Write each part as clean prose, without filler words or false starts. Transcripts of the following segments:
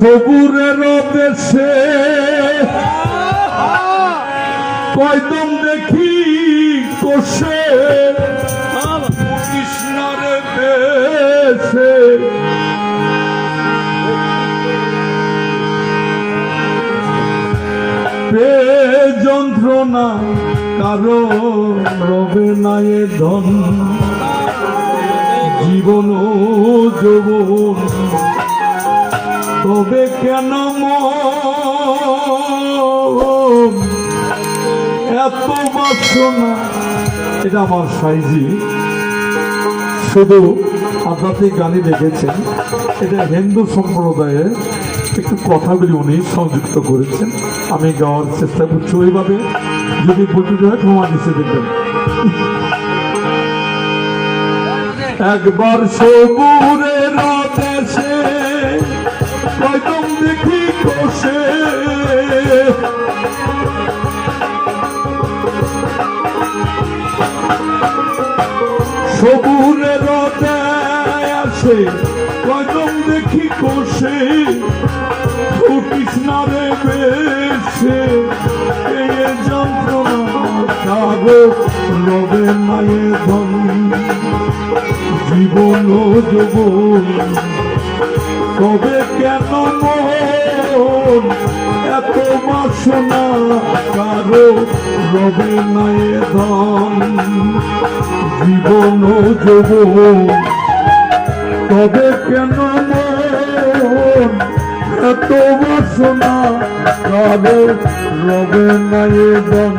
সবুরের দেশে কয়দম দেখি কোষে কৃষ্ণর দেশে যন্ত্রণা কারো রবে নাই ধন জীবন যৌবন তবে কেন এত বাসনা। এটা আমার সাইজি শুধু আধ্যাত্মিক গানই দেখেছেন। এটা হিন্দু সম্প্রদায়ের একটু কথাগুলি উনি সংযুক্ত করেছেন। আমি গাওয়ার চেষ্টা করছি ওইভাবে, যদি বুঝতে হয় ক্ষমা দিতে দেখবেন। একবার সবুরের দেশে কয়দম দেখি কোষে সবুরের আসে কয়দম দেখি কোষে কৃষ্ণারে বেশে যন্ত্রণা কারো রবে নাই ধন জীবন যৌবন তবে কেন মন এত বাসনা কারো রবে নাই ধন জীবন যৌবন তবে কেন মন এত বাসনা কারো রবে নাই ধন।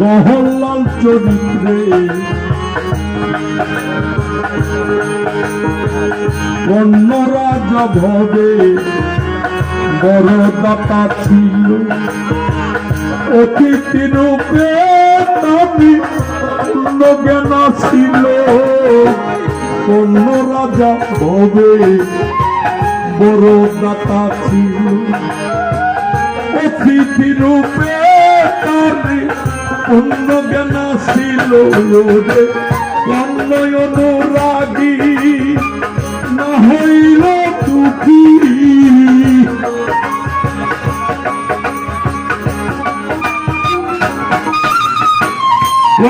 মহল্লাল চরিত্রে অন্য রাজা ভবে বড় দাতা ছিল অতিথি রূপে আমি অন্য জ্ঞান ছিল অন্য রাজা ভবে বড় দাতা ছিল অতিথি রূপে আমি অন্য জ্ঞান ছিল রে অন্য অনুরাগী না হইল দুঃখী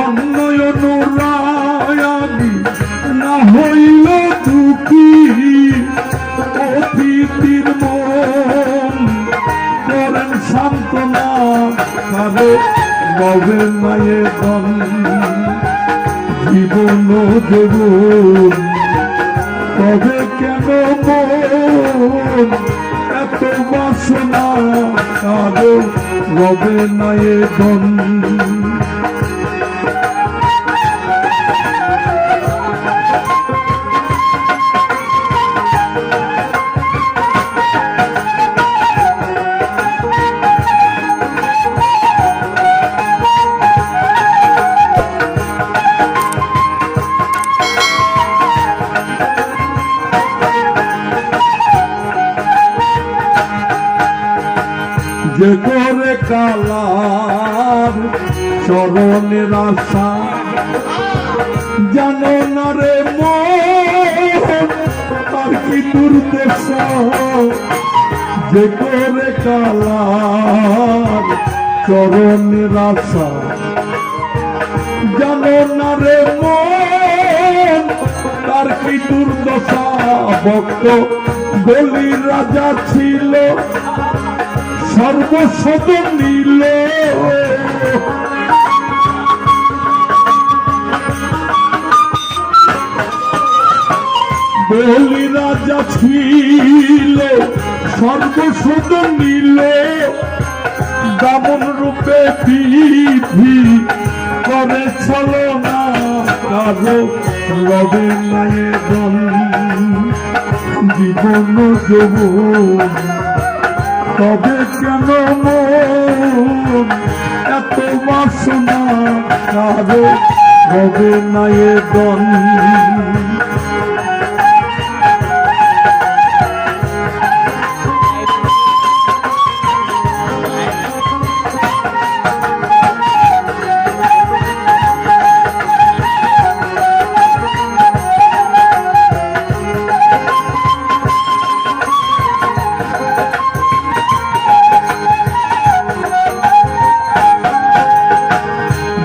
অন্য অনুরাগী না হইল দুঃখী অতিথির মন করেন সান্ত্বনা কারো রবে নাই ধন জীবন যৌবন তবে কেন মন এত বাসনা কারো রবে নাই ধন। যে করে কালার চরণের আশা জানো না রে মন তার কি দুর্দশা। যে করে কালার চরণের আশা জানো না রে মন তার কি দুর্দশা। ভক্ত গলির রাজা ছিল সর্বস্ব নীল বলি রাজা ছিল সর্বস্ব নীল দামন রূপে বিধি করে ছলনা কারো রবে নাই ধন জীবন যৌবন তবে কেন কারো রবে না এ দন।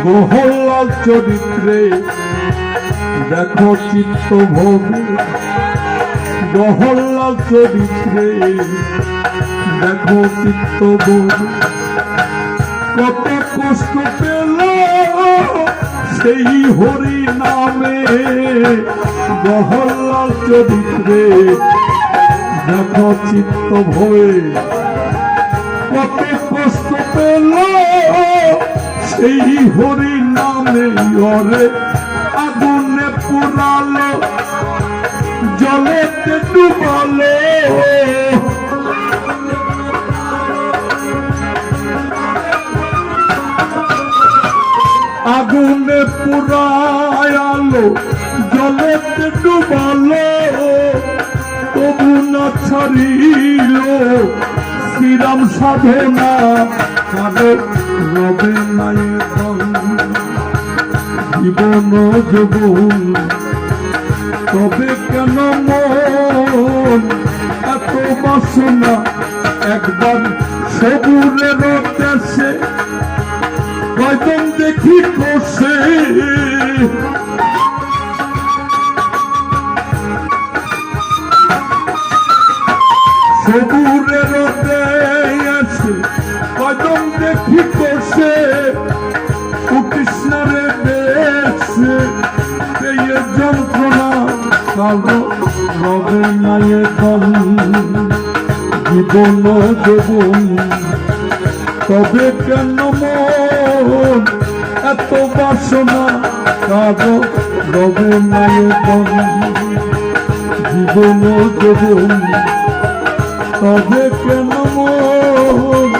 প্রহ্লাদ চরিত্রে দেখো চিত্ত ভোগে, প্রহ্লাদ চরিত্রে দেখো চিত্ত ভোগে, কত কষ্ট পেল সেই হরি নামে। প্রহ্লাদ চরিত্রে দেখো চিত্ত ভোগে, কত কষ্ট পেল সেই হরি নামে। ওরে আগুনে পোড়ালো, জলেতে ডুবালো, আগুনে পোড়ালো, জলেতে ডুবালো, তবু না ছাড়িল শ্রীরাম সাধনা, কারো রবে না এ দন। জীবন যৌবন তবে কেন মন এত বাসনা, একবার সবুরের দেশে কয়জন দেখি কষে। সবুরের দেশে কয়জন দেখি কষে, কৃষ্ণারে দেশে এই যন্ত্রণা, কারো রবে না এ দন। জীবন যৌবন তবে কেন মন এত বাসনা, কারো রবে না এ দন। জীবন যৌবন তবে কেন মন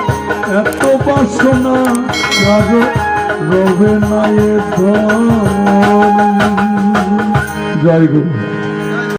এত বাসনা, কারো রবে না এ দন। জয় গুরু।